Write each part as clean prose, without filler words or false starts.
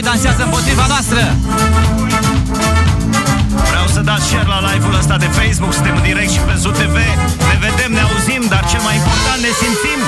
doi dansează împotriva noastră. Vreau să dați share la live-ul ăsta de Facebook. Suntem în direct și pe Zoo TV. Ne vedem, ne auzim, dar cel mai important, ne simțim.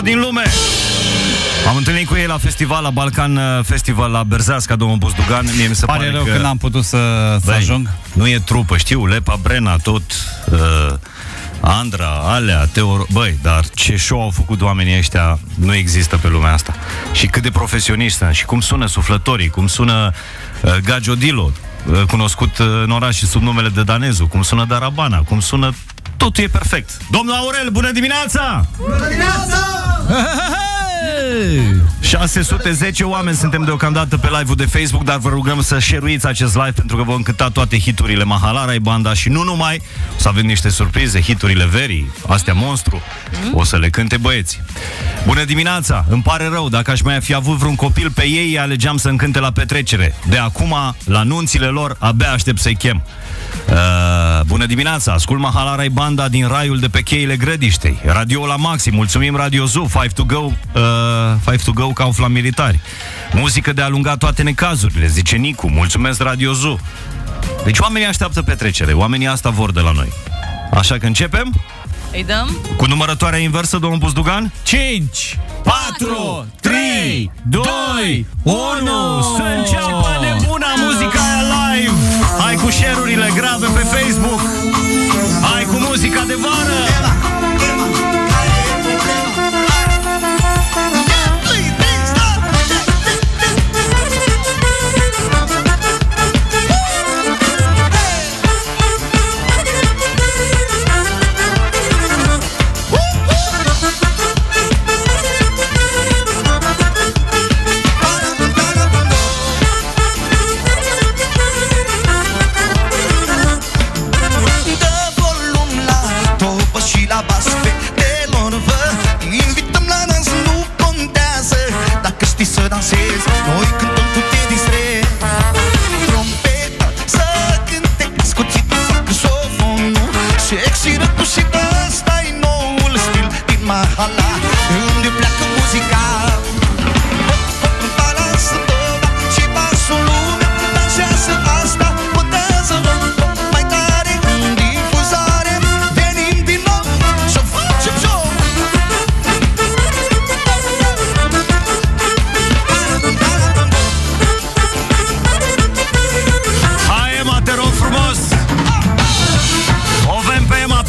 Din lume. Am întâlnit cu ei la festival, la Balcan Festival, la Berzeasca, domnul Buzdugan. Mie mi se pare rău că n-am putut să ajung. Nu e trupă, știu, Lepa, Brena, tot Andra, Alea, Teo. Băi, dar ce show au făcut oamenii ăștia nu există pe lumea asta. Și cât de profesioniști sunt. Și cum sună suflătorii, cum sună Gagiodilo, cunoscut în oraș și sub numele de Danezu, cum sună Darabana, cum sună... Totul e perfect. Domnul Aurel, bună dimineața! Bună dimineața! 610 oameni suntem deocamdată pe live-ul de Facebook, dar vă rugăm să share-uiți acest live pentru că vom cânta toate hiturile Mahalarai Banda și nu numai. O să avem niște surprize, hiturile verii, astea monstru. O să le cânte băieții. Bună dimineața! Îmi pare rău, dacă aș mai fi avut vreun copil pe ei, alegeam să-mi cânte la petrecere. De acum, la nunțile lor, abia aștept să-i chem. Bună dimineața, ascult Mahalarai Banda din raiul de pe cheile Grădiștei. Radio la maxim, mulțumim Radio Zoo, 5 to go Kaufland Militari. Muzică de a alunga toate necazurile, zice Nicu, mulțumesc Radio Zoo. Deci oamenii așteaptă petrecere, oamenii asta vor de la noi. Așa că începem? Îi dăm? Cu numărătoarea inversă, domnul Buzdugan? 5, 4, 3, 2, 1. Să înceapă nebuna muzica aia live. Hai cu share-urile grave pe Facebook. Hai cu muzica de vară. Să dansezi, noi cântăm, tu te distrezi. Trompeta să cânte, scuțitul, saxofonul, sexy rătul și ăsta-i noul stil din Mahala, unde pleacă muzica. Balansă toba și pasul lumea, dansează asta, botează mai tare în difuzare. Venim din nou să facem show.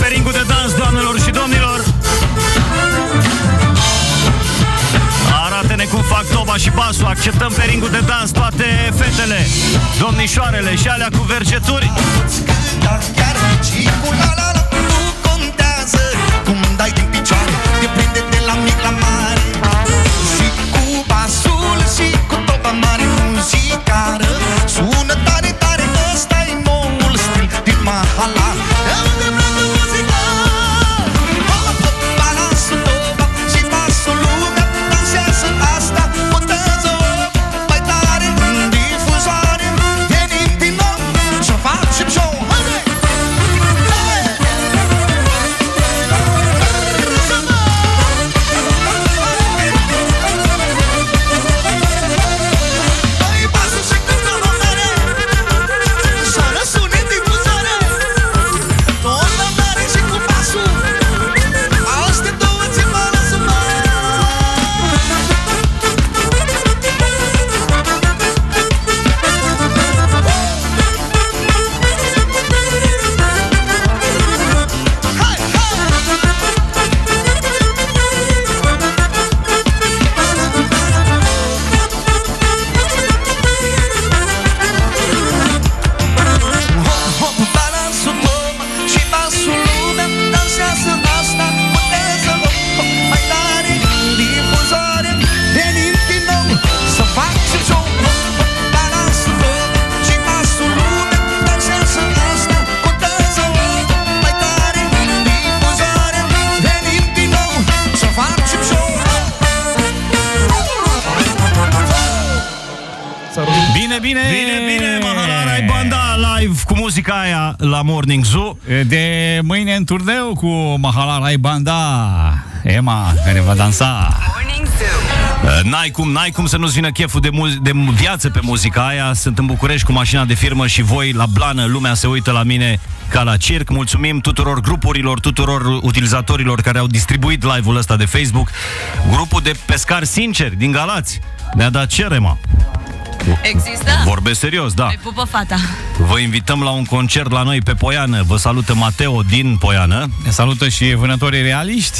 Ringul de dans, doamnelor și domnilor. Arată-ne cum fac toba și basul. Acceptăm pe ringul de dans toate fetele, domnișoarele și alea cu vergeturi. Și cu la-la-la nu contează cum dai din picioare, te prinde de la mic la mare. Și cu basul și cu toba mare, muzicară sună tare, tare. bine! Bine, Mahalarai Banda live cu muzica aia la Morning Zoo. De mâine în turneu cu Mahalarai Banda, Emma, care va dansa. N-ai cum să nu-ți vină cheful de viață pe muzica aia. Sunt în București cu mașina de firmă și voi la blană, lumea se uită la mine ca la circ. Mulțumim tuturor grupurilor, tuturor utilizatorilor care au distribuit live-ul ăsta de Facebook. Grupul de pescari sinceri din Galați ne-a dat cerema. Există? Vorbesc serios, da. Îi pupă fata. Vă invităm la un concert la noi pe Poiană. Vă salută Mateo din Poiană. Ne salută și vânătorii realiști.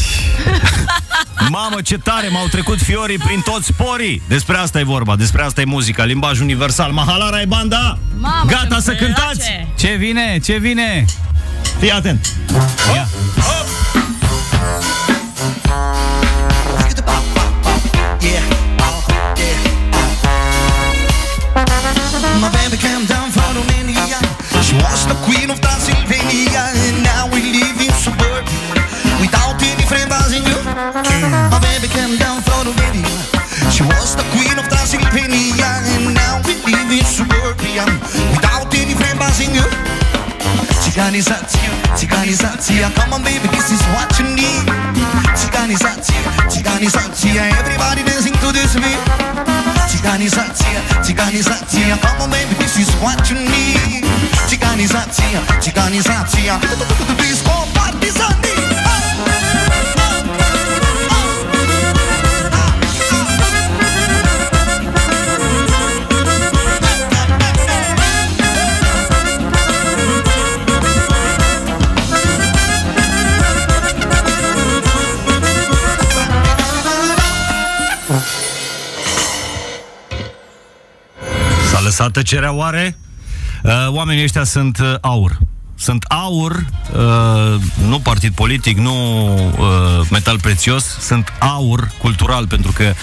Mamă, ce tare, m-au trecut fiorii prin toți porii. Despre asta e vorba, despre asta e muzica, limbaj universal. Mahalarai Banda, Mamă, gata să cântați? Ce vine, ce vine? Fii atent. Ia. My baby came down from Romania. She was the queen of Transylvania, and now we live in suburbia without any friend buzzing you. My baby came down from Romania. She was the queen of Transylvania, and now we live in suburbia without any friend buzzing you. Țigănizația, țigănizația, come on baby, this is what you need. Țigănizația, țigănizația, everybody dancing to this beat. Țigănizația, țigănizația, come on baby, this is what you need. Țigănizația, țigănizația, disco partizani. Lăsat tăcerea oare? Oamenii ăștia sunt aur. Sunt aur, nu partid politic, nu metal prețios, sunt aur cultural, pentru că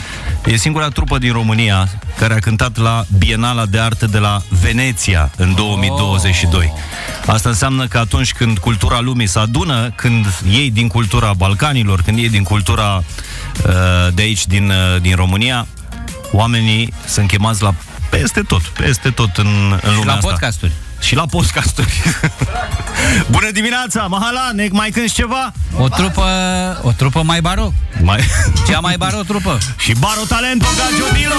e singura trupă din România care a cântat la Bienala de Artă de la Veneția în 2022. Asta înseamnă că atunci când cultura lumii se adună, când iei din cultura Balcanilor, când iei din cultura de aici, din România, oamenii sunt chemați la peste tot în lumea la asta. podcasturi. Și la podcasturi. Bună dimineața, Mahala, ne mai cânti ceva? O trupă mai baro. Cea mai baro trupă. Și Baro Talento Gagiodilo.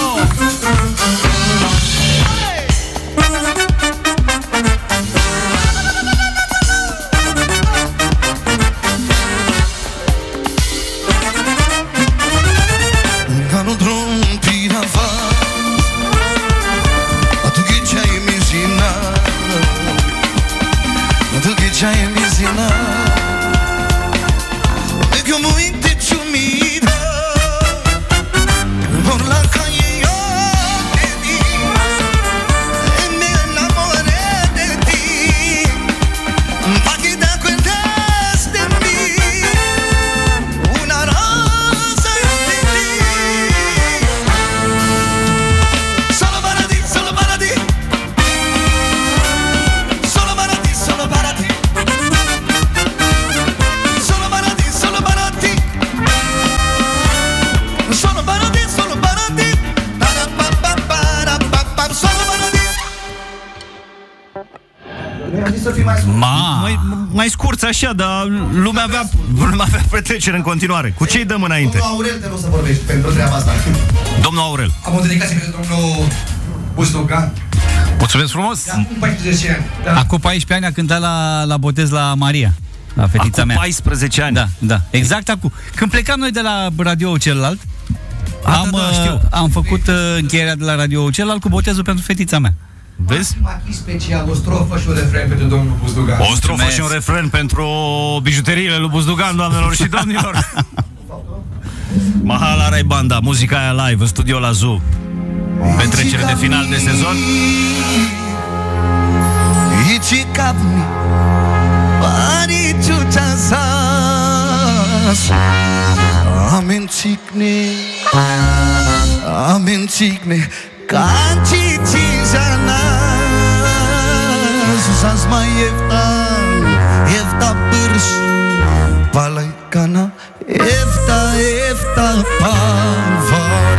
Mai scurt așa, dar lumea avea petrecere în continuare. Cu ce-i dăm înainte? Domnul Aurel, te rog să vorbești pentru treaba asta. Domnul Aurel. Am o dedicație pentru domnul Buzdugan. Mulțumesc frumos! Acum 14 ani. Da. Acum 14 ani a cântat la botez la Maria, la fetița mea. 14 ani? Da. Exact acum. Când plecam noi de la radio celălalt, am făcut încheierea de la radio celălalt cu botezul pentru fetița mea. Vezi? Special, o strofă și un refren pentru domnul Buzdugan. O strofă și un refren pentru bijuteriile lui Buzdugan, doamnelor și domnilor. Mahalarai Banda, muzica aia live în studio la Zoo. Petrecere de final de sezon. Amen cikne Kanci cizana Susas mai Efta pârș Palaicana Efta pavar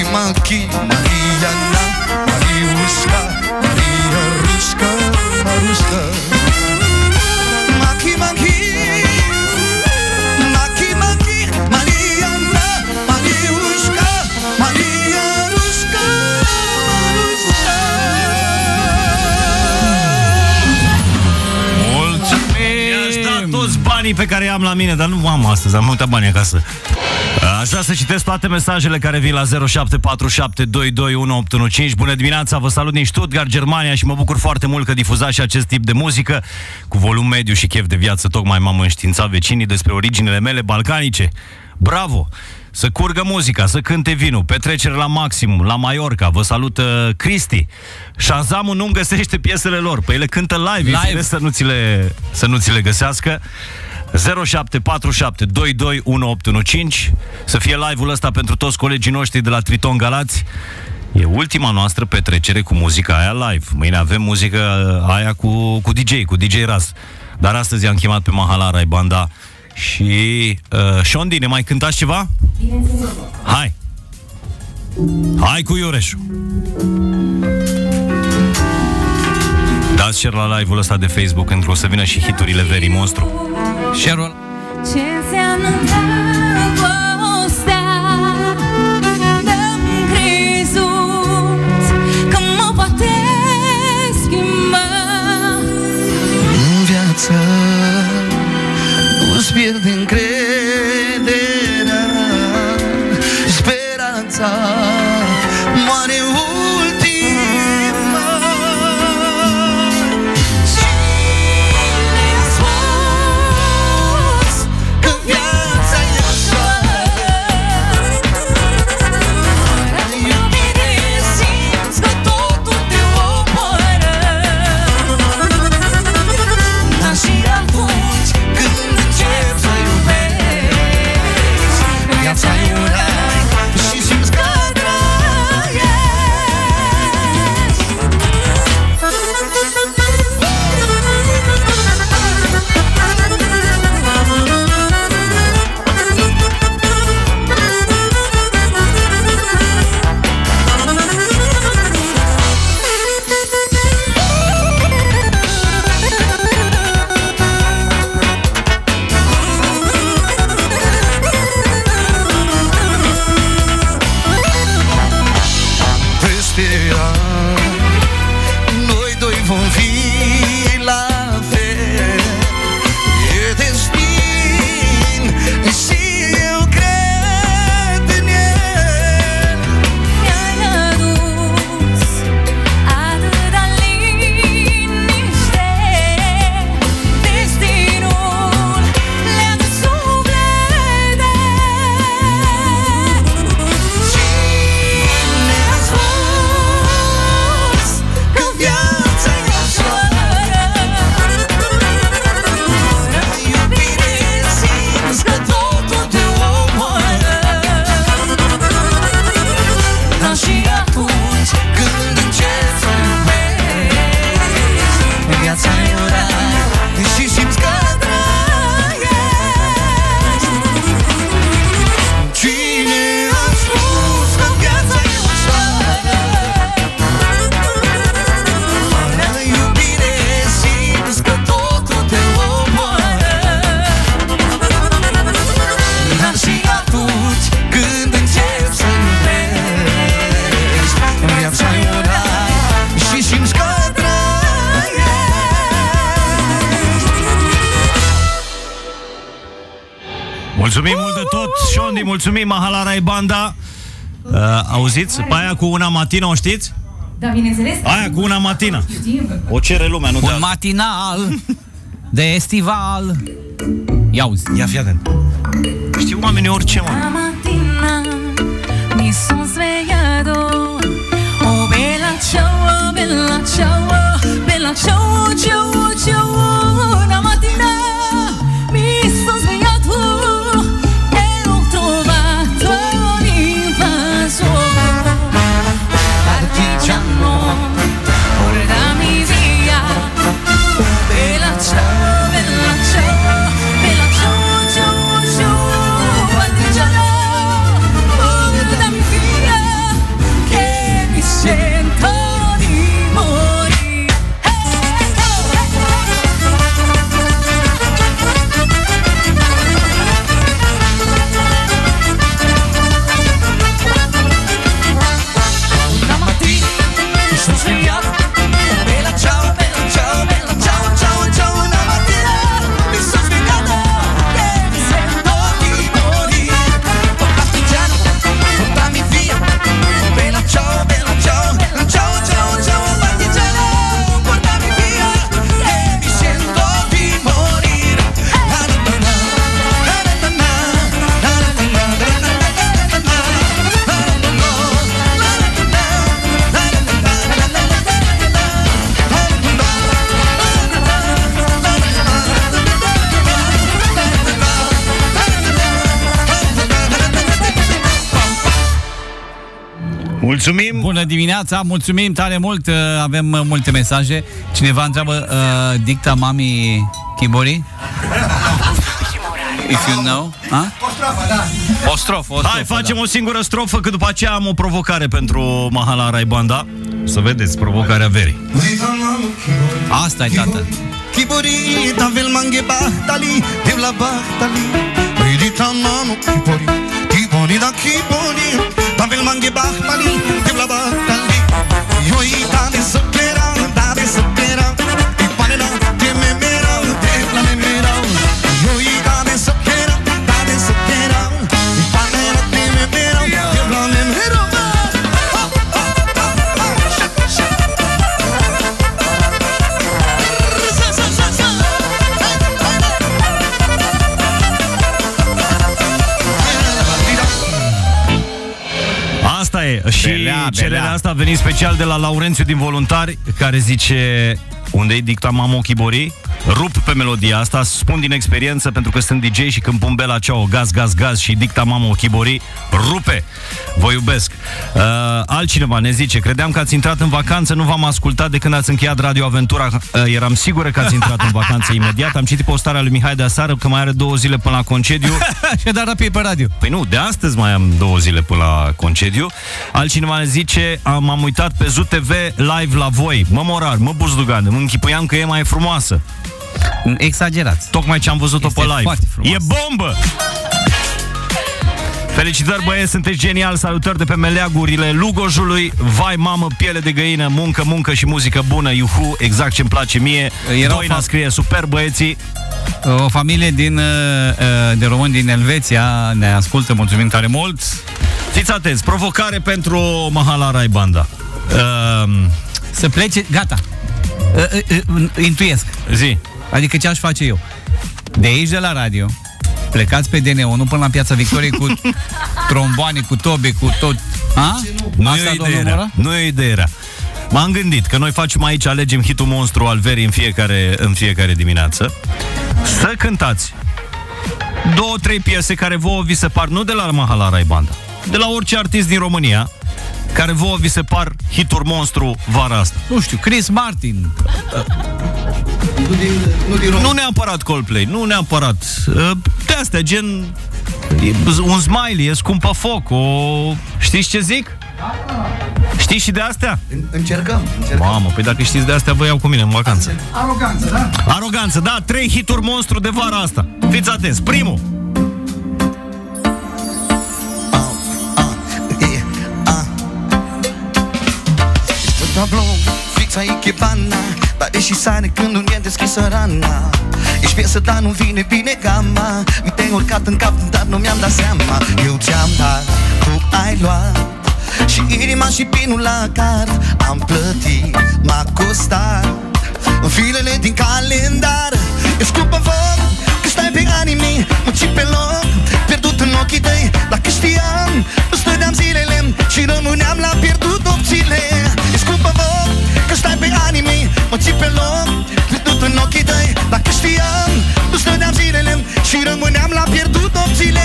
Maki, Mariana, Mariuszka, Maria Ruszka, Maruszka. Maki, Maki, Maki, Maki, Mariana, Mariuszka, Maria Ruszka, Maruszka. Mulțumim! Mi-aș da toți banii pe care i-am la mine, dar nu am astăzi, am multe bani acasă. Aș vrea să citesc toate mesajele care vin la 0747221815. Bună dimineața, vă salut din Stuttgart, Germania și mă bucur foarte mult că difuzați și acest tip de muzică cu volum mediu și chef de viață. Tocmai m-am înștiințat vecinii despre originele mele balcanice. Bravo! Să curgă muzica, să cânte vinul, petrecere la maximum, la Mallorca. Vă salută Cristi. Shazam-ul nu-mi găsește piesele lor, păi le cântă live. Să nu ți le găsească. 0747 221815. Să fie live-ul ăsta pentru toți colegii noștri de la Triton Galați. E ultima noastră petrecere cu muzica aia live. Mâine avem muzica aia cu DJ Raz. Dar astăzi am chemat pe Mahalarai Banda. Și Shondi, ne mai cântați ceva? Hai cu Iureșu. Dați share la live-ul ăsta de Facebook pentru o să vină și hiturile verii, monstru. Share-ul. Ce înseamnă dragostea? N-am crezut că mă poate schimba. În viață nu-ți pierde încrederea, speranța moare ultima. Cine a spus că viața e așa? La iubire simți că totul te omoară. Dar și atunci când începi să iubești, viața e un rai și simți că peste ani noi doi vom fi la fel. E destin și eu cred în el. Mi-ai adus atâta liniște, destinul leagă suflete. Cine a spus că viața e așa? La iubire simți că totul te omoară. Dar și atunci când începi să iubești, viața e un rai și simți că trăiești. Cine a spus că viața e ușoară? La iubire simți că totul te omoară. Dar și atunci când începi să iubești, viața e un rai și simți că Mulțumim mult de tot, Shondi, mulțumim, Mahalarai Banda. Auziți? Pe aia cu una matina, o știți? Da, bineînțeles. Aia cu una matina. O cere lumea, nu de Un alta. matinal de estival. Ia uzi. Ia fii atent. Știu oamenii orice, mă. La mattina mi son svegliato. Oh bella ciao, bella ciao, bella ciao, ciao, ciao. La mattina mi son svegliato e ho trovato l'invaso. Partigiano, portami via. Bella ciao, bella ciao, bella ciao, ciao, ciao. Partigiano. Mulțumim! Bună dimineața, mulțumim tare mult, avem multe mesaje. Cineva întreabă, dicta mami Chibori? If you know? O strofă, da. O strofă, Hai, facem o singură strofă, că după aceea am o provocare pentru Mahala Rai Banda. Să vedeți, provocarea verii. Asta e, tată. Kibori, tavel mange bahtali, devla bahtali. Medita mamo kibori, kibori da kibori, tavel mange bahtali, devla bahtali. Yoi dane sopera, ipane da tememera, devla memera. Yoi dane sopera, ipane da tememera, devla memera. Asta e. Și cererea asta a venit special de la Laurențiu din Voluntari, care zice: unde-i dicta Mamo Chibori? Rup pe melodia asta, spun din experiență, pentru că sunt DJ și când pun Bela Ciao, gaz, gaz, gaz și dicta Mamo Chibori, rupe. Vă iubesc. Altcineva ne zice: credeam că ați intrat în vacanță, nu v-am ascultat de când ați încheiat Radio Aventura. Eram sigură că ați intrat în vacanță imediat. Am citit postarea lui Mihai de aseară că mai are 2 zile până la concediu. Și a dat rapid pe radio. Păi nu, de astăzi mai am 2 zile până la concediu. Altcineva ne zice: m-am uitat pe ZUTV live la voi. Mă Morar, mă Buzdugan, îmi închipuiam că e mai frumoasă. Exagerați. Tocmai ce am văzut-o pe live. E bombă! Felicitări, băieți, sunteți genial. Salutări de pe meleagurile Lugojului. Vai, mamă, piele de găină, muncă, muncă și muzică bună. Iuhu, exact ce-mi place mie. Doina scrie: super, băieții. O familie de români din Elveția ne ascultă, mulțumim tare mult. Fiți atenți, provocare pentru Mahala Rai Banda. Să plece, gata. Intuiesc. Zi. Adică ce aș face eu? De aici, de la radio, plecați pe DN1 până la Piața Victoriei cu tromboane, cu tobe, cu tot. Nu e o idee rea. Nu e o idee rea. M-am gândit că noi facem aici, alegem hitul monstru al verii în fiecare dimineață. Să cântați 2-3 piese care vouă vi se par, nu de la Mahala Rai Banda, de la orice artist din România, care vouă vi se par hituri monstru vara asta. Nu știu, Chris Martin. Nu neapărat Coldplay, nu neapărat. De astea, gen un Smiley, e scumpă foc, știți ce zic? Știți și de astea? Încercăm. Mamă, păi dacă știți de astea, vă iau cu mine în vacanță. Aroganță, da? Aroganță, da, 3 hituri monstru de vara asta. Fiți atenți, primul. Tablou, fix aici e bana, dar deși sare când nu e deschisă rana. Ești piesă, dar nu vine bine gama. Mi te-ai urcat în cap, dar nu mi-am dat seama. Eu ți-am dat, tu ai luat, și inima și pinul la card. Am plătit, m-a costat filele din calendar. E scumpă văd că stai pe anii mei, mă ții pe loc, pierdut în ochii tăi. Dacă știam, nu stădeam zilele și rămâneam la pierdut opțiile. E scumpă văd că stai pe anii mei, mă ții pe loc, pierdut în ochii tăi. Dacă știam, nu stădeam zilele și rămâneam la pierdut opțiile.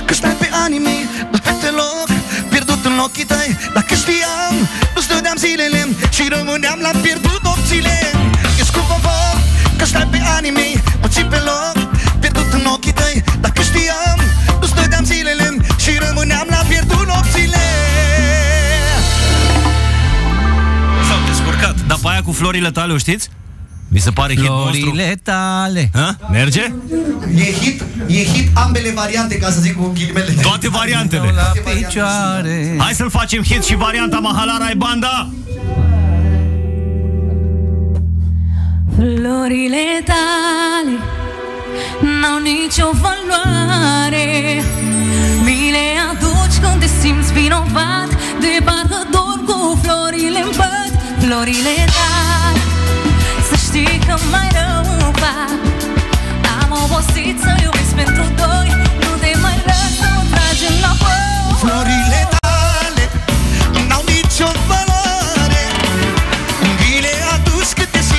Că stai pe anii mei, nu pe deloc, pierdut în ochii tăi. Dacă știam, nu stădeam zilele și rămâneam la pierdut opțiile. E scumpă văd că stai pe anii mei, mă ții pe loc, pierdut în ochii tăi. Dacă știam, nu stădeam zilele și rămâneam la pierdut opțiile. S-au descurcat. Dar pe aia cu florile tale, o știți? Mi se pare hit monstru. Florile tale. Merge? E hit ambele variante, ca să zic cu ghilimele. Toate variantele. La picioare. Hai să-l facem hit și varianta Mahala Rai Banda. Florile tale n-au nicio valoare. Mi le aduci când te simți vinovat, de parcă dor cu florile-n păt. Florile tale, să știi că mai rău fac. Am obosit să iubesc pentru doi, nu te mai las să mă tragi înapoi. Florile tale n-au nicio valoare. Mi le aduci când te simți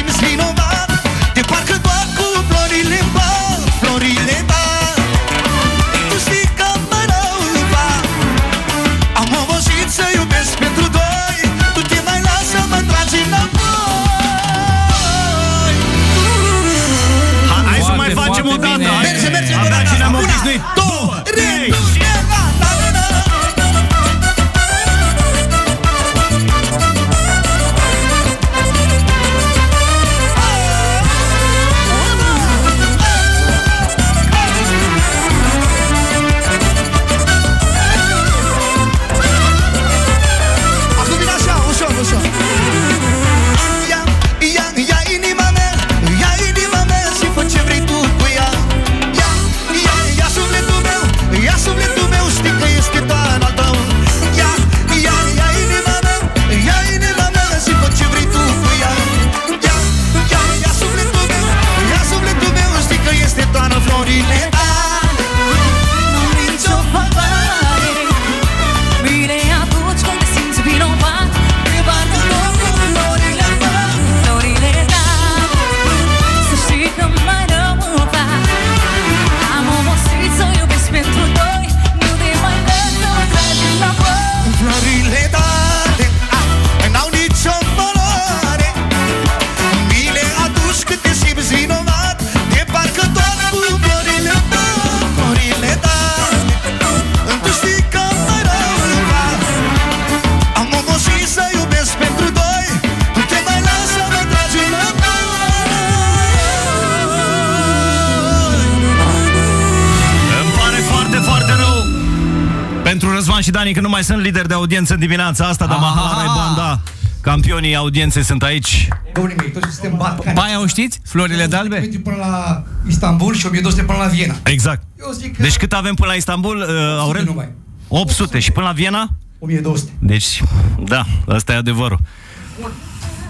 și Dani că nu mai sunt lideri de audiență în dimineața asta, dar Mahala Rai Banda, campionii audienței sunt aici. Domnii mei, toți suntem balcani. Baia o știți? Florile de albe? Până la Istanbul și 1200 până la Viena. Exact. Eu zic că Deci cât avem până la Istanbul, Aurel? numai. 800 și până la Viena? 1200. Deci, da, ăsta e adevărul.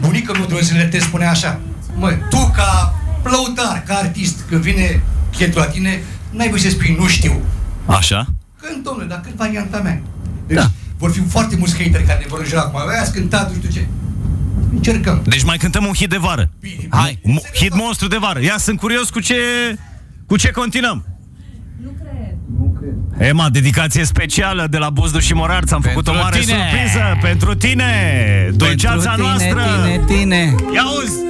Bunica meu de zilele te spunea așa: mă, tu ca plăutar, ca artist, când vine chetul la tine, n-ai voie să spui nu știu. Așa? Cânt, domnule, dar cânt varianta mea. Deci Da. vor fi foarte mulți hateri care ne vor înjura acum. Ați cântat, nu știu ce. Încercăm. Deci mai cântăm un hit de vară. Bine, Hai. Hit monstru de vară. Ia, sunt curios cu ce continuăm. Ema, dedicație specială de la Buzdu și Morar. Ți-am făcut o mare surpriză pentru tine. Dulceața noastră. Tine. Ia auzi.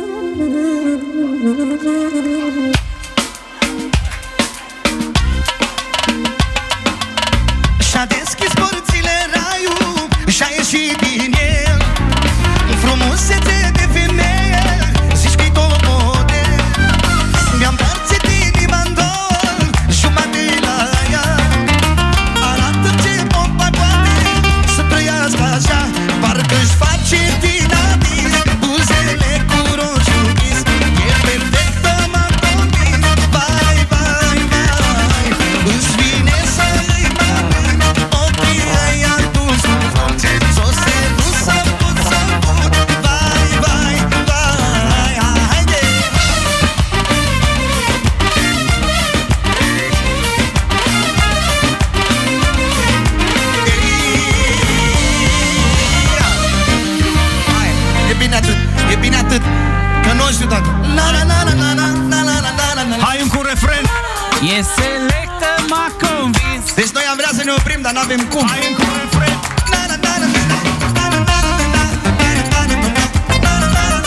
Și-a deschis porțile raiul și-a ieșit din el frumusețe de femeie, zici că-i tot model. Mi-am împărțit inima-n două, jumătate la ea. Arată ce pompa poate să trăiască așa, parcă-și face din adis buzele cu roșu închis. E perfectă, m-a convins, vai, vai, vai. Îți vine să-i mănânc ochii ăia dulci cu flori, s-o sedus să put, vai, vai, vai, haide. Hai, e bine atât, e bine atât, că nu știu dacă la la la la la la la la la la. Hai încă un refren. E selectă, m-a convins. Deci noi am vrea să ne oprim, dar n-avem cum. Hai încă un refren. La la la la la la la la la la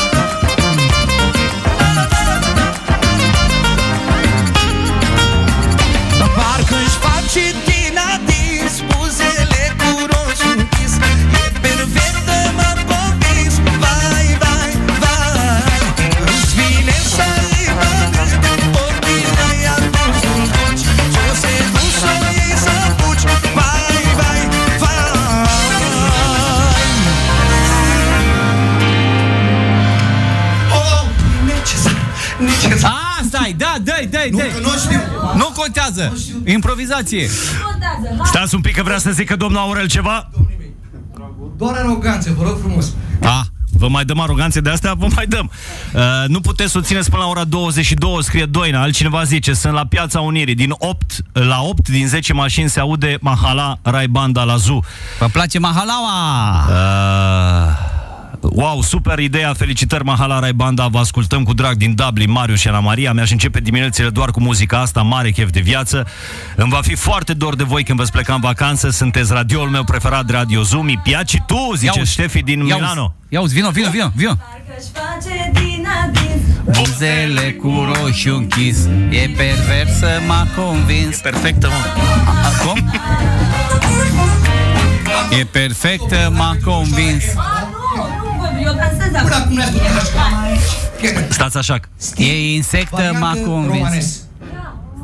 la. Parcă-și face din adis buzele cu roșu închis. E perfectă, m-a convins, vai, vai, vai. Îți vine să-i mănânc ochii ăia dulci cu dulci, s-o sedus să iei să fugi, vai, vai, vai. Oh, necesar, necesar. Stai, da, dai. Nu, că nu știu. Nu contează. Improvizație. Stați un pic că vrea să zică domnul Aurel ceva. Doar aroganță, vă rog frumos. Vă mai dăm aroganțe de astea? Vă mai dăm. Nu puteți să o țineți până la ora 22, scrie Doina. Altcineva zice, sunt la Piața Unirii. Din 8 la 8 din 10 mașini se aude Mahala Rai Banda la Zoo. Vă place Mahalaua? Wow, super ideea, felicitări Mahala Rai Banda. Vă ascultăm cu drag din Dublin, Marius și Ana Maria. Mi-aș începe diminețile doar cu muzica asta, mare chef de viață. Îmi va fi foarte dor de voi când veți pleca în vacanță. Sunteți radioul meu preferat, Radio Zoo. Mi piaci tu, zice Ștefi din Milano. Iauzi, vino. Parcă-și face din adins Buzele cu roșu închis. E perversă, m-a convins. E perfectă, mă. Cum? E perfectă, m-a convins. eu dansez acum. Până acum ne-ați spus așa. Stați așa. E insectă, m-a convins. Romanes.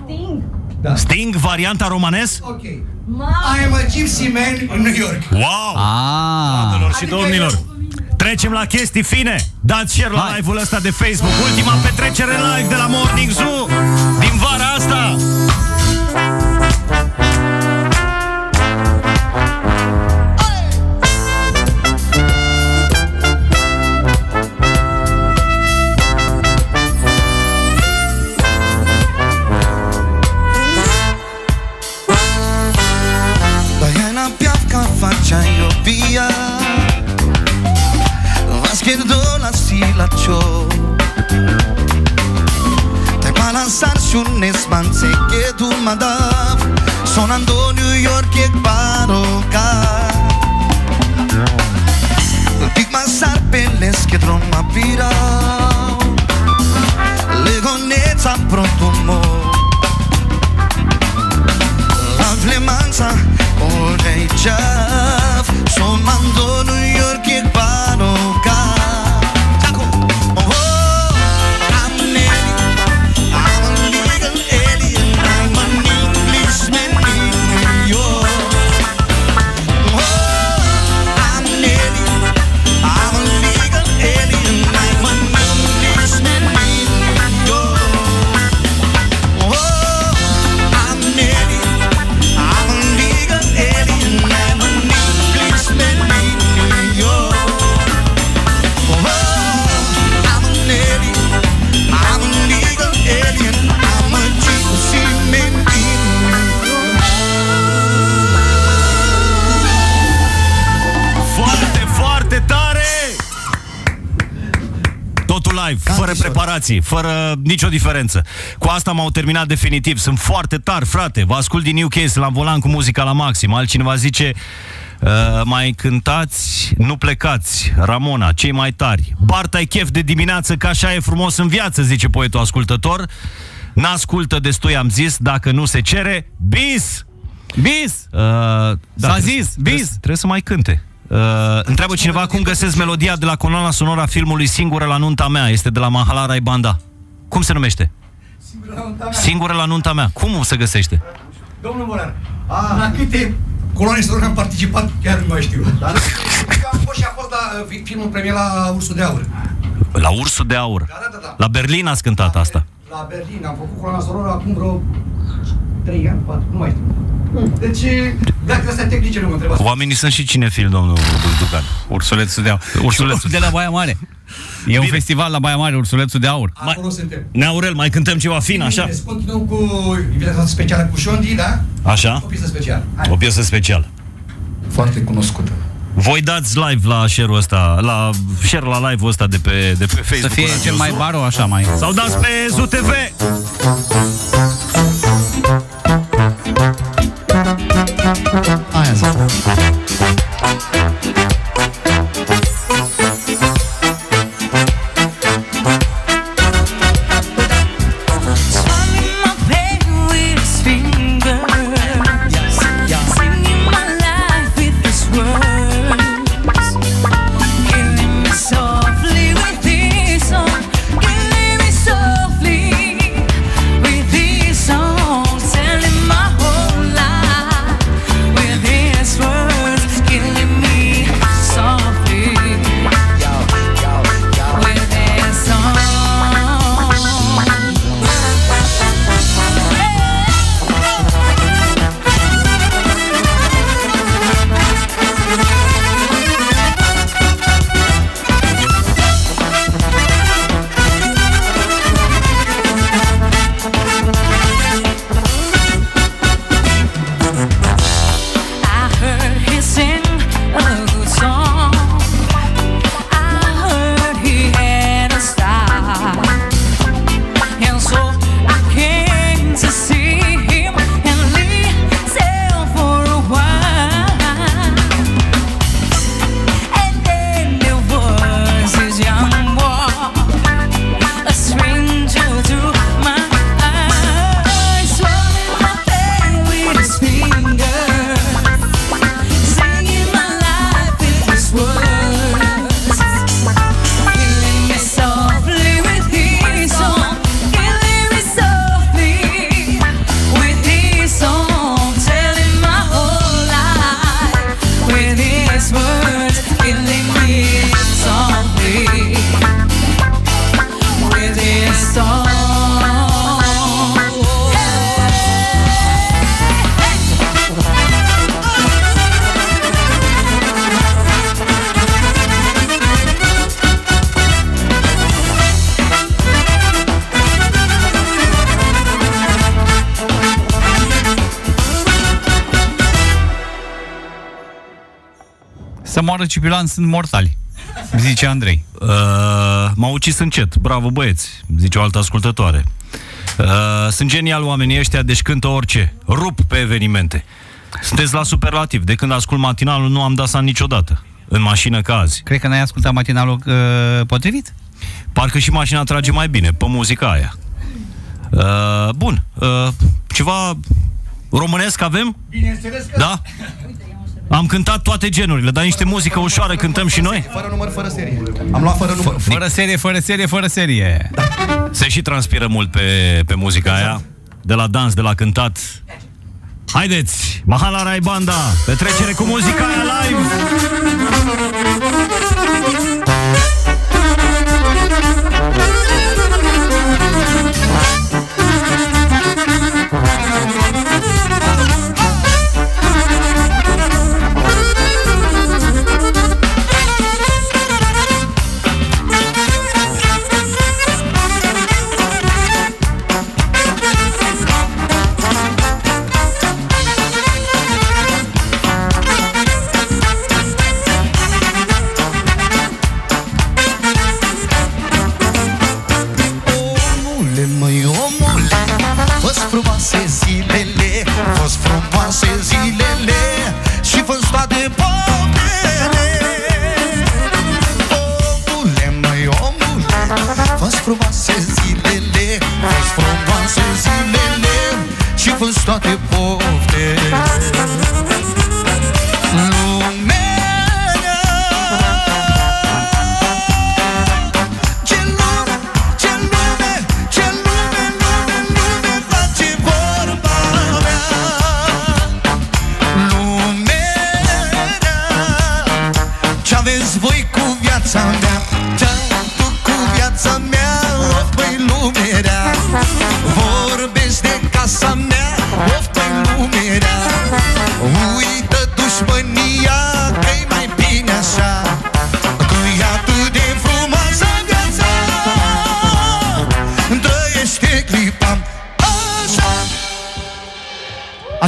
Sting. Da. Sting, varianta romanes? Ok. I am a gypsy man in New York. Wow! Doamnelor și domnilor, trecem la chestii fine. Dați share la live-ul ăsta de Facebook. Ultima petrecere live de la Morning Zoo din vara asta. Diana Piafka faccia Europea, Vasquerdo la Silaccio, te balanzar su un espanse que tu mandav, sonando New York e Baroca, Big Masar Peles che tromma pirao, Legonezza protumo, la flemanza Olhei Chav, somando New York e Baroca. I'm a legal alien, I'm an Englishman in New York. live, fără preparații, fără nicio diferență. Cu asta m-au terminat definitiv. Sunt foarte tari, frate. Vă ascult din Newcastle, la volan cu muzica la maxim. Altcineva zice... mai cântați, nu plecați. Ramona, cei mai tari. Bart, ai chef de dimineață, că așa e frumos în viață, zice poetul ascultător. N-ascultă destui, am zis. Dacă nu se cere, bis! Bis! S-a zis, bis! Trebuie să mai cânte. Întreabă cineva cum găsesc melodia de la coloana sonoră a filmului Singură la nunta mea. Este de la Mahalara i Banda. Cum se numește? Singură la nunta mea. Cum se găsește? Domnul Morar, la câte coloane sonore am participat, chiar nu mai știu. Dar am fost și a fost la filmul premier la Ursul de Aur. La Ursul de Aur? Da. La Berlin ați cântat asta? La Berlin, am făcut coloana sonoră acum vreo 3 ani, 4, nu mai știu. Deci, dacă astea tehnice nu mă întrebați. Oamenii sunt și cinefili, domnul Dugan. Ursulețul de Aur. Ursulețul de la Baia Mare. E un festival la Baia Mare, Ursulețul de Aur. Acolo suntem. Neaurel, mai cântăm ceva fin, așa? Bine, continuăm cu invitația specială cu Șondi, da? Așa? O piesă specială. O piesă specială. Foarte cunoscută. Voi dați live la share-ul ăsta, la share la live-ul ăsta de pe Facebook. Să fie cel mai baro, așa mai. Sau dați pe ZUTV. Aia zic. Să moară Cipilan, sunt mortali, zice Andrei. M-au ucis încet, bravo băieți, zice o altă ascultătoare. Sunt genial oamenii ăștia, deci cântă orice, rup pe evenimente. Sunteți la superlativ, de când ascult matinalul nu am dat niciodată, în mașină ca azi. Cred că n-ai ascultat matinalul potrivit? Parcă și mașina trage mai bine, pe muzica aia. Bun, ceva românesc avem? Bineînțeles că... Da? Am cântat toate genurile, dar niște muzică ușoară cântăm și noi? Fără număr, fără serie. Am luat fără număr. Fără serie. Da. Se și transpiră mult pe muzica aia. De la dans, de la cântat. Haideți, Mahalara i Banda, petrecere cu muzica aia live.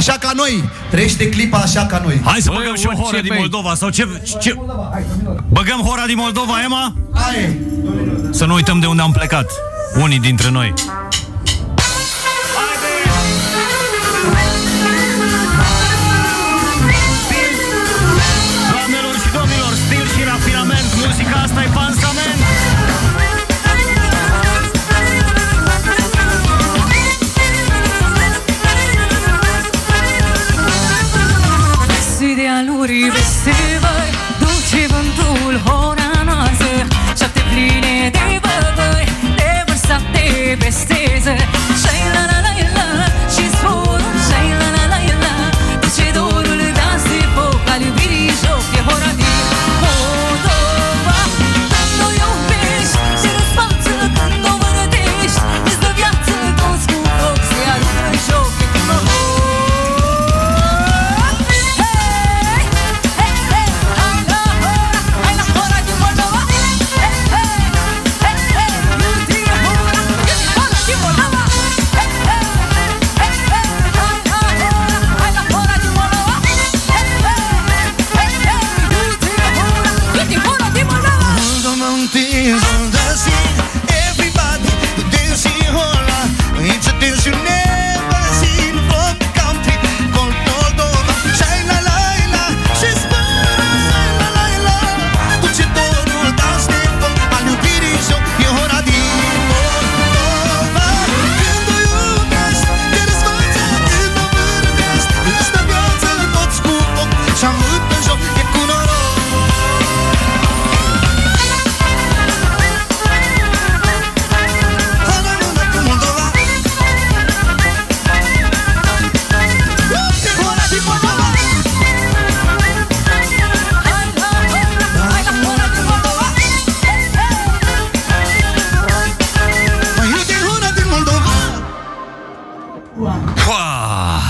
Așa ca noi. Trăiește clipa așa ca noi. Hai să băgăm și o horă din Moldova. Sau ce? Băgăm hora din Moldova, Emma? Hai. Să nu uităm de unde am plecat. Unii dintre noi. Doamnelor și domnilor, stil și rafinament. Muzica asta e pansament. Idealuri vesevăi, duce vântul hora noastră, șapte pline de băbăi, de vărsate besteză. Shai la la la la, și zborul, shai la la la la, duce dorul dans de foc al iubirii joc, e hora din Moldova. Când o iubești, se răsfață, când o vărătești, îți dă viață, toți cu foc se aruncă în joc, e cum o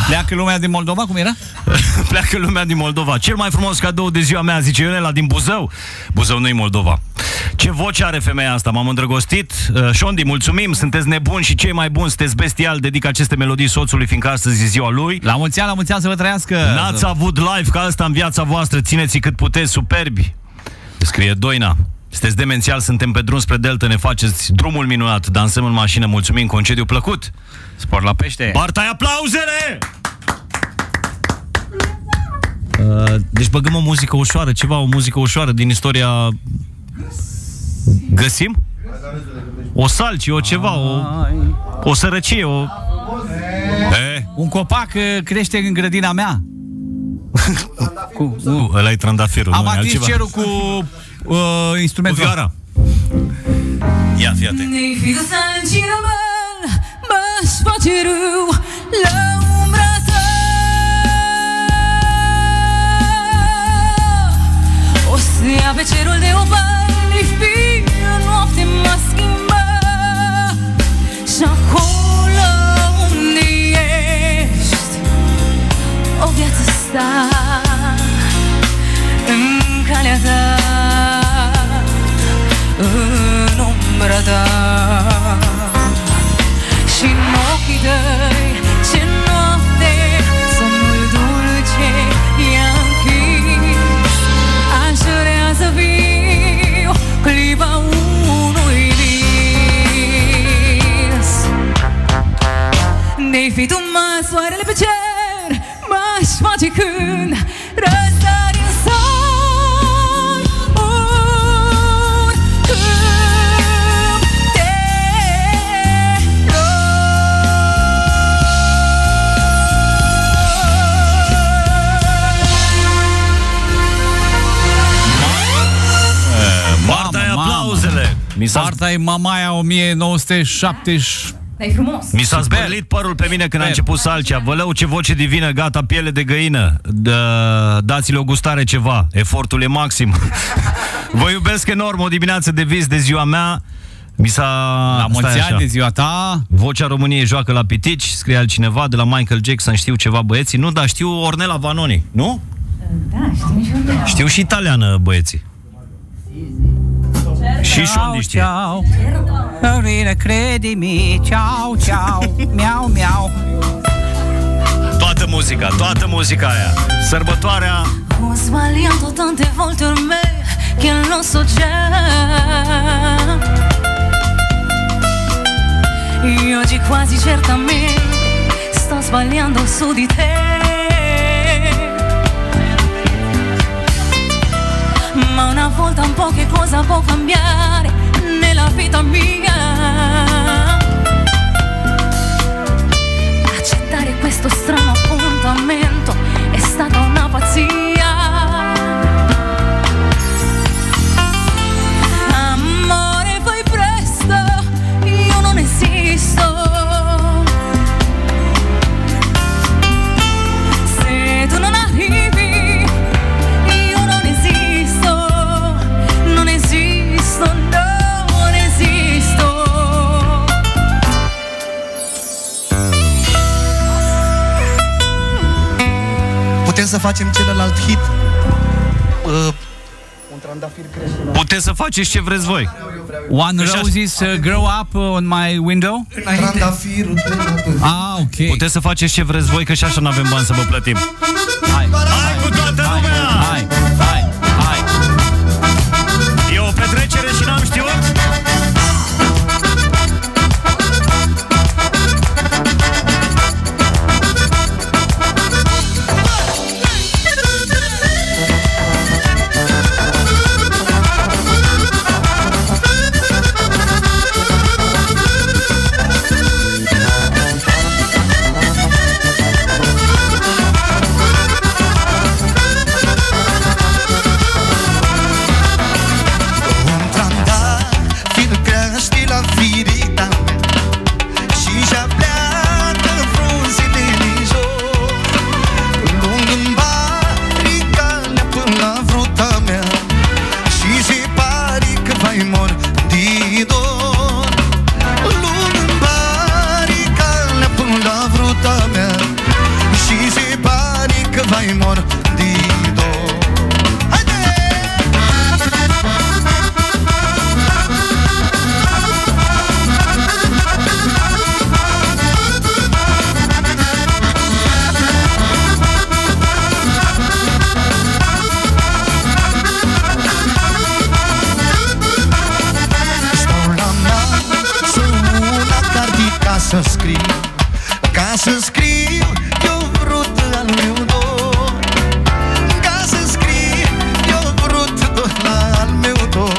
Pleacă lumea din Moldova, cum era? Pleacă lumea din Moldova. Cel mai frumos cadou de ziua mea, zice Ionela din Buzău. Buzău nu-i Moldova. Ce voce are femeia asta, m-am îndrăgostit. Șondi, mulțumim, sunteți nebuni și cei mai buni, sunteți bestial. Dedic aceste melodii soțului, fiindcă astăzi e ziua lui. La mulți ani să vă trăiască. N-ați avut live ca asta în viața voastră, țineți cât puteți, superbi. Scrie Doina. Sunteți demențial, suntem pe drum spre Delta, ne faceți drumul minunat, dansăm în mașină, mulțumim, concediu plăcut. Spor la pește. Bartai aplauzele! Deci băgăm o muzică ușoară, o muzică ușoară din istoria. Găsim? O salci, o ceva, o sărăcie, o... Un copac crește în grădina mea. Ăla e trandafirul. Am atins cerul cu instrumentul. Cu vioara. Ia, fii atent. O să ia pe cerul de obani, fi noapte mă schimbă. Și acolo unde ești, o viață sta în calea ta, în umbra ta. Și în ochii tăi, ce noapte, somnul dulce i-a închis. Aș vrea să viu clipa unui vis. Ne-ai fi tu mai soarele pe cer, m-aș face când răsari în soare. Marta e Mamaia 1970. Dar-i frumos. Mi s-a zbărlit părul pe mine când a început salcea. Vălău, ce voce divină, gata, piele de găină. Dați-le o gustare ceva. Efortul e maxim. Vă iubesc enorm, o dimineață de vis de ziua mea. Mi s-a... La mulți ani de ziua ta. Vocea României joacă la pitici, scrie altcineva. De la Michael Jackson știu ceva băieții. Nu, dar știu Ornella Vanoni, nu? Da, știu și Ornella. Știu și italiană băieții. Și Șondi știe. Ciao, credi-mi, ciao, ciao, miau, miau. Toate toată muzica aia. Sărbătoarea. Ho sbagliato tante volte ormai che lo so già. Io oggi quasi certamente sto sbagliando su di te. Ma una volta un po' che cosa può cambiare nella vita mia. Accettare questo strano appuntamento è stata una pazzia. Amore, fai presto, io non esisto. Se tu non arrivi, io non esisto. Non esisto, non esisto. Putem să facem celălalt hit? Un trandafir crește. Puteți să faceți ce vreți voi. One Roses Grow Up on my window. Trandafirul de Ah, ok. Puteți să faceți ce vreți voi, că și așa nu avem bani să vă plătim. Hai, Hai cu toată lumea! hai. E o petrecere și n-am știut? Să scriu, ca să scriu, eu vrut al meu dor. Ca să scriu, eu vrut doar al meu dor.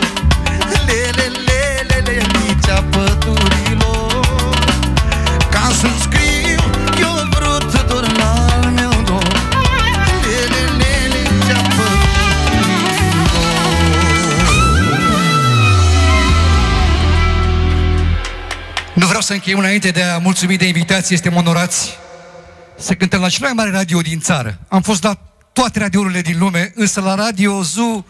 Lele, nicea pădurilor. Ca să scriu, eu vrut doar al meu dor. Lele, nicea pădurilor. Nu vreau să încheiem înainte de a mulțumi de invitație, suntem onorați să cântăm la cel mai mare radio din țară. Am fost la toate radiourile din lume, însă la Radio Zoo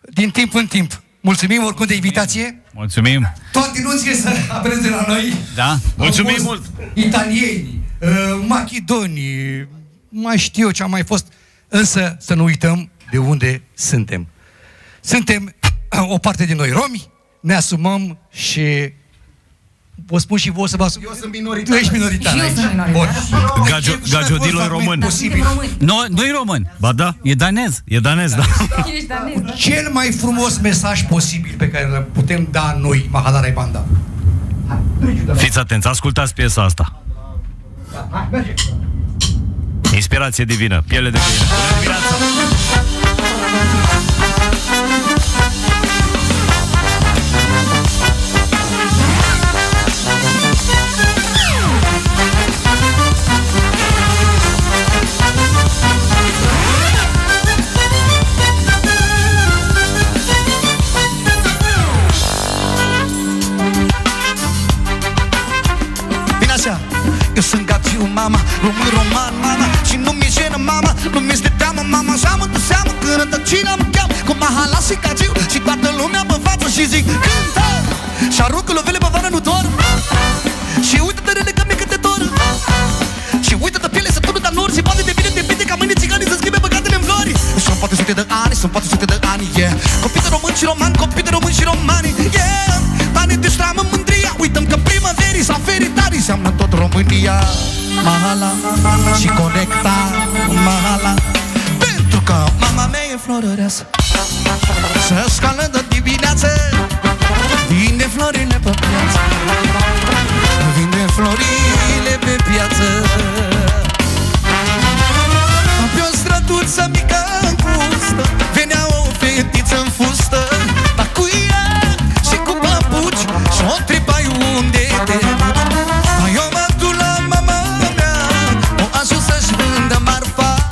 din timp în timp. Mulțumim oricum de invitație. Mulțumim. Toate nunțile să apeleze la noi. Da. Mulțumim mult. Italieni, machedoni, mai știu eu ce am mai fost. Însă să nu uităm de unde suntem. Suntem o parte din noi romi, ne asumăm și vă spun și voi să vă asum. Eu sunt minoritar. Tu ești minoritar. Și eu sunt minoritar. Gagiodilo e român. Posibil. Nu-i român. Ba da. E danez. E danez, da. Ești danez, da? Cel mai frumos mesaj posibil pe care îl putem da noi, Mahalarai Banda. Fiți atenți, ascultați piesa asta. Hai, merge. Inspirație divină, piele de găină. Bună dimineața! Eu sunt Gagiu, mama, român roman, mama. Și nu mi-e jenă, mama, nu mi-e de teamă, mama. Și am de seamă că rătăcina mă cheamă cu Mahala și Gagiu. Și toată lumea mă față și zic cântă. Și aruncă lovele pe vană, nu dor. Și uită-te rele că mi-e câte dor. Și uită-te piele să tună, dar nori. Și poate de bine te bine ca mâine țiganii să schimbe băgatele în flori. Sunt poate sute de ani, sunt poate sute de ani, yeah. Copii de români și romani, copii de români și romani, yeah. Dar ne distramă mândria, uităm că primăverii sau ferii tari înseamnă tot România. Mahala și Conecta Mahala. Pentru că mama mea e florăreasă, să scală de dimineață, vinde florile pe piață, vinde florile pe piață. Pe o străduță mică îngustă venea o fetiță în fustă, dar cu ea și cu papuci și-o întrebai unde te duci. Eu mă duc la mama mea, o ajut să-și vândă marfa,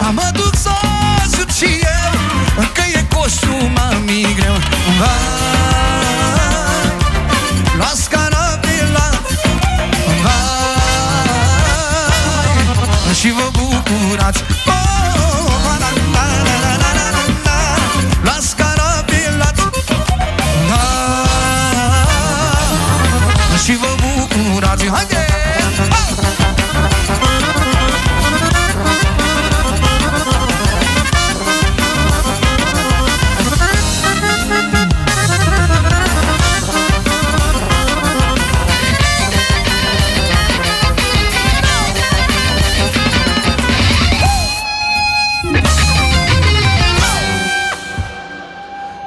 dar mă duc să o ajut și eu, încă e coșul mami greu. Luați carabela, și vă bucurați. Luați carabelați și vă bucurați. Haide!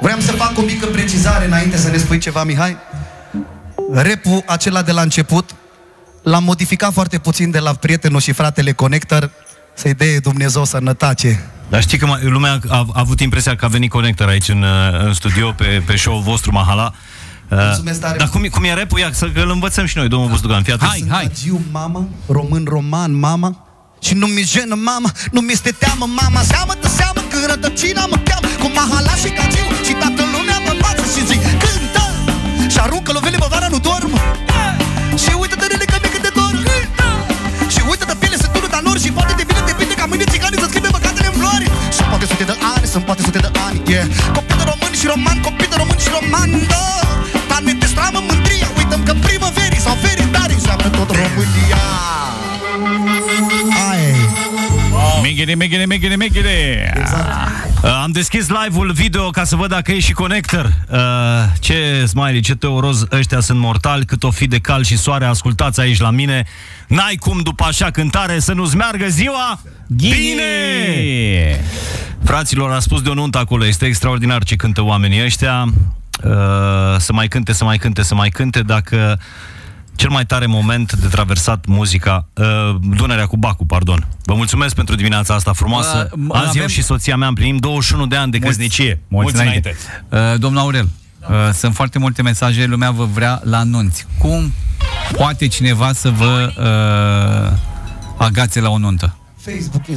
Vreau să fac o mică precizare înainte să ne spui ceva, Mihai. Rap-ul acela de la început l-am modificat foarte puțin de la prietenul și fratele Connector, să-i dea Dumnezeu sănătate. Dar știi că lumea a avut impresia că a venit Connector aici în studio pe show-ul vostru Mahala. Dar cum e rap-ul? Ia, să-l învățăm și noi, domnul Buzdugan. Hai! Sunt mama, român-roman, mama. Și nu mi jenă mama, nu mi este teamă mama. Seamă că rădăcina mă cheamă, cu Mahala și Cagiu, și toată lumea mă învață și zic cântă, și aruncă lovele pe vara, nu dorm. Și uită-te de că mi câte dor. Și uită-te piele, se tură dar nor, și poate de bine depinde ca mâine țiganii să schimbe băgatele în flori. Și poate sute de ani, sunt poate sute de ani, yeah. Copii de români și roman, copii de români și roman, da. Dar ne destramă mândria, uităm că primăverii sau ferii înseamnă tot România. Meghere. Am deschis live-ul video ca să văd dacă e și Connector. Ce smiley, ce teoroz, ăștia sunt mortali, cât o fi de cal și soare, ascultați aici la mine. N-ai cum după așa cântare să nu-ți meargă ziua bine! Fraților, a spus de o nuntă acolo, este extraordinar ce cântă oamenii ăștia. Să mai cânte, dacă... Cel mai tare moment de traversat muzica, Dunărea cu Bacu, pardon. Vă mulțumesc pentru dimineața asta frumoasă. Azi eu și soția mea împlinim 21 de ani de căsnicie. Mulți înainte. Domnul Aurel, sunt foarte multe mesaje, lumea vă vrea la anunți. Cum poate cineva să vă agațe la o nuntă? Facebook,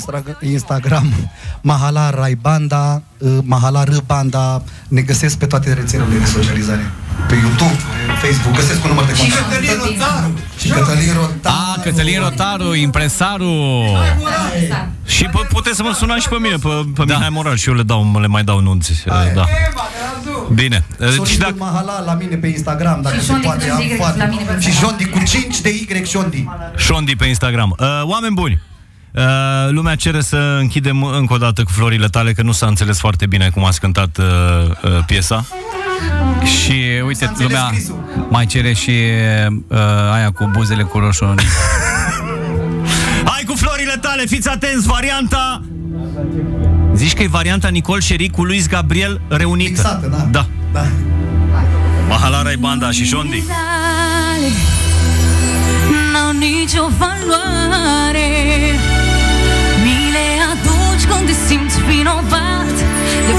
Instagram, Mahala Rai Banda, Mahala R Banda, ne găsesc pe toate rețelele de socializare. Pe YouTube, Facebook, găsesc un număr de contact. Și Cătălin Rotaru. Cătălin Rotaru, impresarul. Și puteți să mă sunați și pe mine, pe Mihai Moral, și eu le mai dau nunți. Da. Bine. Și dacă Mahala la mine pe Instagram, dacă se poate, am foarte. Și Jondi cu 5 de Y, Jondi. Jondi pe Instagram. Oameni buni, lumea cere să închidem încă o dată cu Florile tale, că nu s-a înțeles foarte bine cum ați cântat piesa. Și uite, lumea mai cere și aia cu buzele cu roșu. Hai cu Florile tale, fiți atenți, varianta. Zici că e varianta Nicol Șeric cu Luis Gabriel reunită. Mixată, da. Mahala Rai Banda și Jondi. N-au nicio valoare, mi le aduci când te simți vinovat de